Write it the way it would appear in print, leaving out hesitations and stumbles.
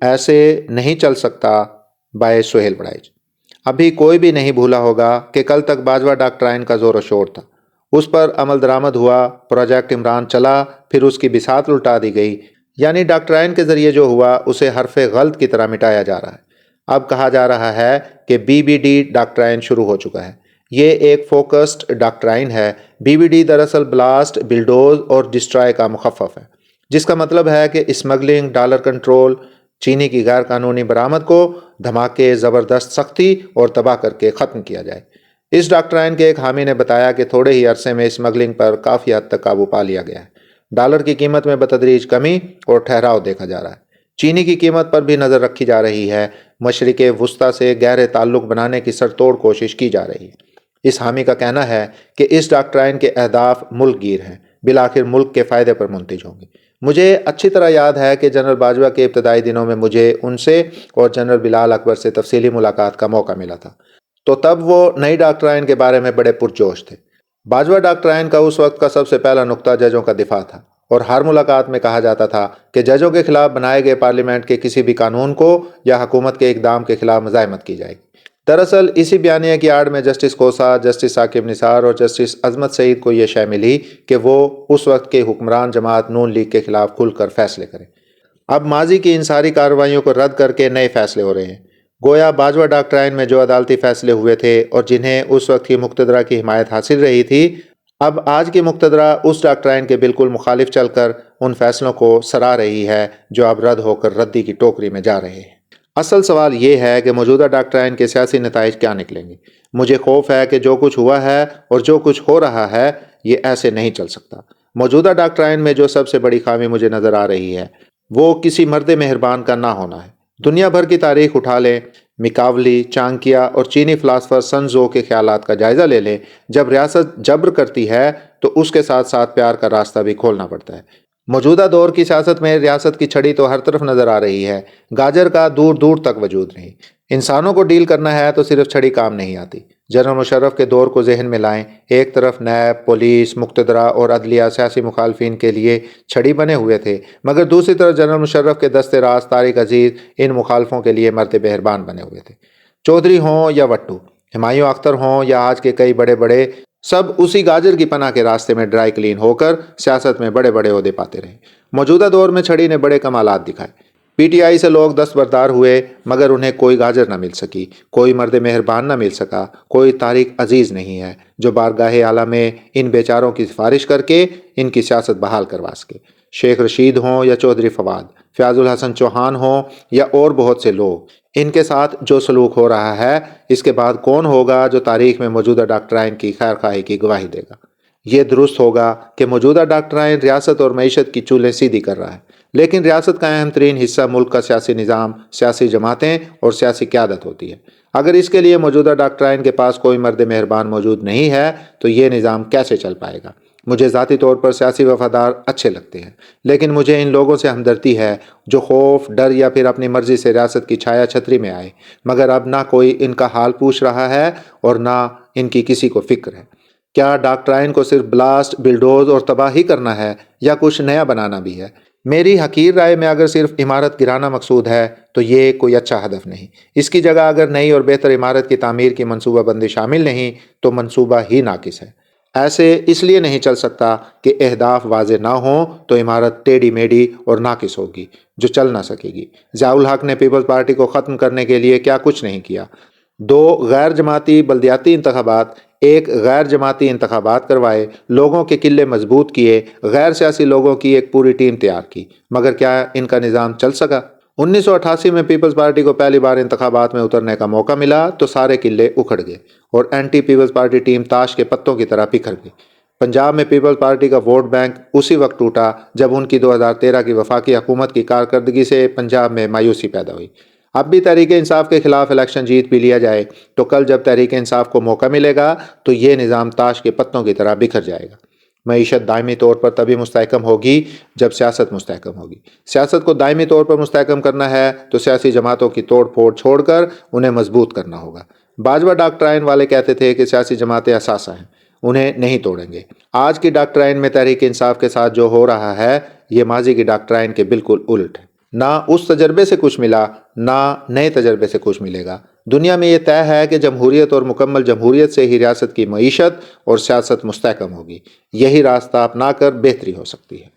ایسے نہیں چل سکتا بائے سہیل بڑائچ۔ ابھی کوئی بھی نہیں بھولا ہوگا کہ کل تک باجوہ ڈاکٹرائن کا زور و شور تھا، اس پر عمل درآمد ہوا، پروجیکٹ عمران چلا، پھر اس کی بساط الٹا دی گئی، یعنی ڈاکٹرائن کے ذریعے جو ہوا اسے حرف غلط کی طرح مٹایا جا رہا ہے۔ اب کہا جا رہا ہے کہ بی بی ڈی ڈاکٹرائن شروع ہو چکا ہے۔ یہ ایک فوکسڈ ڈاکٹرائن ہے۔ بی بی ڈی دراصل بلاسٹ، بلڈوز اور ڈسٹرائے کا مخفف ہے، جس کا مطلب ہے کہ اسمگلنگ، ڈالر کنٹرول، چینی کی غیر قانونی برآمد کو دھماکے، زبردست سختی اور تباہ کر کے ختم کیا جائے۔ اس ڈاکٹرائن کے ایک حامی نے بتایا کہ تھوڑے ہی عرصے میں اسمگلنگ پر کافی حد تک قابو پا لیا گیا ہے۔ ڈالر کی قیمت میں بتدریج کمی اور ٹھہراؤ دیکھا جا رہا ہے۔ چینی کی قیمت پر بھی نظر رکھی جا رہی ہے۔ مشرق وسطیٰ سے گہرے تعلق بنانے کی سرتوڑ کوشش کی جا رہی ہے۔ اس حامی کا کہنا ہے کہ اس ڈاکٹرائن کے اہداف ملک گیر ہیں، بالآخر ملک کے فائدے پر منتج ہوں گے۔ مجھے اچھی طرح یاد ہے کہ جنرل باجوہ کے ابتدائی دنوں میں مجھے ان سے اور جنرل بلال اکبر سے تفصیلی ملاقات کا موقع ملا تھا، تو تب وہ نئی ڈاکٹرائن کے بارے میں بڑے پرجوش تھے۔ باجوہ ڈاکٹرائن کا اس وقت کا سب سے پہلا نقطہ ججوں کا دفاع تھا، اور ہر ملاقات میں کہا جاتا تھا کہ ججوں کے خلاف بنائے گئے پارلیمنٹ کے کسی بھی قانون کو یا حکومت کے اقدام کے خلاف مزاحمت کی جائے گی۔ دراصل اسی بیانیے کی آڑ میں جسٹس کوسا، جسٹس ثاقب نثار اور جسٹس عظمت سعید کو یہ شے ملی کہ وہ اس وقت کے حکمران جماعت نون لیگ کے خلاف کھل کر فیصلے کریں۔ اب ماضی کی ان ساری کارروائیوں کو رد کر کے نئے فیصلے ہو رہے ہیں۔ گویا باجوہ ڈاکٹرائن میں جو عدالتی فیصلے ہوئے تھے اور جنہیں اس وقت کی مقتدرہ کی حمایت حاصل رہی تھی، اب آج کی مقتدرہ اس ڈاکٹرائن کے بالکل مخالف چل کر ان فیصلوں کو سرا رہی ہے جو اب رد ہو کر ردی کی ٹوکری میں جا رہے ہیں۔ اصل سوال یہ ہے کہ موجودہ ڈاکٹرائن کے سیاسی نتائج کیا نکلیں گے۔ مجھے خوف ہے کہ جو کچھ ہوا ہے اور جو کچھ ہو رہا ہے یہ ایسے نہیں چل سکتا۔ موجودہ ڈاکٹرائن میں جو سب سے بڑی خامی مجھے نظر آ رہی ہے وہ کسی مرد مہربان کا نہ ہونا ہے۔ دنیا بھر کی تاریخ اٹھا لیں، میکاولی، چانکیا اور چینی فلاسفر سن تزو کے خیالات کا جائزہ لے لیں۔ جب ریاست جبر کرتی ہے تو اس کے ساتھ ساتھ پیار کا راستہ بھی کھولنا پڑتا ہے۔ موجودہ دور کی سیاست میں ریاست کی چھڑی تو ہر طرف نظر آ رہی ہے، گاجر کا دور دور تک وجود نہیں۔ انسانوں کو ڈیل کرنا ہے تو صرف چھڑی کام نہیں آتی۔ جنرل مشرف کے دور کو ذہن میں لائیں۔ ایک طرف نیب، پولیس، مقتدرہ اور عدلیہ سیاسی مخالفین کے لیے چھڑی بنے ہوئے تھے، مگر دوسری طرف جنرل مشرف کے دست راست طارق عزیز ان مخالفوں کے لیے مرد مہربان بنے ہوئے تھے۔ چودھری ہوں یا وٹو، ہمایوں اختر ہوں یا آج کے کئی بڑے بڑے، سب اسی گاجر کی پناہ کے راستے میں ڈرائی کلین ہو کر سیاست میں بڑے بڑے عہدے پاتے رہے۔ موجودہ دور میں چھڑی نے بڑے کمالات دکھائے۔ پی ٹی آئی سے لوگ دستبردار ہوئے مگر انہیں کوئی گاجر نہ مل سکی، کوئی مرد مہربان نہ مل سکا، کوئی طارق عزیز نہیں ہے جو بارگاہ اعلیٰ میں ان بیچاروں کی سفارش کر کے ان کی سیاست بحال کروا سکے۔ شیخ رشید ہوں یا چودھری فواد، فیاض الحسن چوہان ہوں یا اور بہت سے لوگ، ان کے ساتھ جو سلوک ہو رہا ہے اس کے بعد کون ہوگا جو تاریخ میں موجودہ ڈاکٹرائن کی خیر خواہی کی گواہی دے گا؟ یہ درست ہوگا کہ موجودہ ڈاکٹرائن ریاست اور معیشت کی چولیں سیدھی کر رہا ہے، لیکن ریاست کا اہم ترین حصہ ملک کا سیاسی نظام، سیاسی جماعتیں اور سیاسی قیادت ہوتی ہے۔ اگر اس کے لیے موجودہ ڈاکٹرائن کے پاس کوئی مرد مہربان موجود نہیں ہے تو یہ نظام کیسے چل پائے گا؟ مجھے ذاتی طور پر سیاسی وفادار اچھے لگتے ہیں، لیکن مجھے ان لوگوں سے ہمدردی ہے جو خوف، ڈر یا پھر اپنی مرضی سے ریاست کی چھایا چھتری میں آئے، مگر اب نہ کوئی ان کا حال پوچھ رہا ہے اور نہ ان کی کسی کو فکر ہے۔ کیا ڈاکٹرائن کو صرف بلاسٹ، بلڈوز اور تباہ ہی کرنا ہے یا کچھ نیا بنانا بھی ہے؟ میری حقیر رائے میں اگر صرف عمارت گرانا مقصود ہے تو یہ کوئی اچھا ہدف نہیں۔ اس کی جگہ اگر نئی اور بہتر عمارت کی تعمیر کی منصوبہ بندی شامل نہیں تو منصوبہ ہی ناقص ہے۔ ایسے اس لیے نہیں چل سکتا کہ اہداف واضح نہ ہوں تو عمارت ٹیڑھی میڑھی اور ناقص ہوگی جو چل نہ سکے گی۔ ضیاء الحق نے پیپلز پارٹی کو ختم کرنے کے لیے کیا کچھ نہیں کیا۔ 2 غیر جماعتی بلدیاتی انتخابات، 1 غیر جماعتی انتخابات کروائے، لوگوں کے قلے مضبوط کیے، غیر سیاسی لوگوں کی ایک پوری ٹیم تیار کی، مگر کیا ان کا نظام چل سکا؟ 1988 میں پیپلز پارٹی کو پہلی بار انتخابات میں اترنے کا موقع ملا تو سارے قلے اکھڑ گئے اور اینٹی پیپلز پارٹی ٹیم تاش کے پتوں کی طرح بکھر گئی۔ پنجاب میں پیپلز پارٹی کا ووٹ بینک اسی وقت ٹوٹا جب ان کی 2013 کی وفاقی حکومت کی کارکردگی سے پنجاب میں مایوسی پیدا ہوئی۔ اب بھی تحریک انصاف کے خلاف الیکشن جیت بھی لیا جائے تو کل جب تحریک انصاف کو موقع ملے گا تو یہ نظام تاش کے پتوں کی طرح بکھر جائے گا۔ معیشت دائمی طور پر تبھی مستحکم ہوگی جب سیاست مستحکم ہوگی۔ سیاست کو دائمی طور پر مستحکم کرنا ہے تو سیاسی جماعتوں کی توڑ پھوڑ چھوڑ کر انہیں مضبوط کرنا ہوگا۔ باجوہ ڈاکٹرائن والے کہتے تھے کہ سیاسی جماعتیں اثاثہ ہیں، انہیں نہیں توڑیں گے۔ آج کی ڈاکٹرائن میں تحریک انصاف کے ساتھ جو ہو رہا ہے یہ ماضی کی ڈاکٹرائن کے بالکل الٹ ہے۔ نہ اس تجربے سے کچھ ملا، نہ نئے تجربے سے کچھ ملے گا۔ دنیا میں یہ طے ہے کہ جمہوریت اور مکمل جمہوریت سے ہی ریاست کی معیشت اور سیاست مستحکم ہوگی۔ یہی راستہ اپنا کر بہتری ہو سکتی ہے۔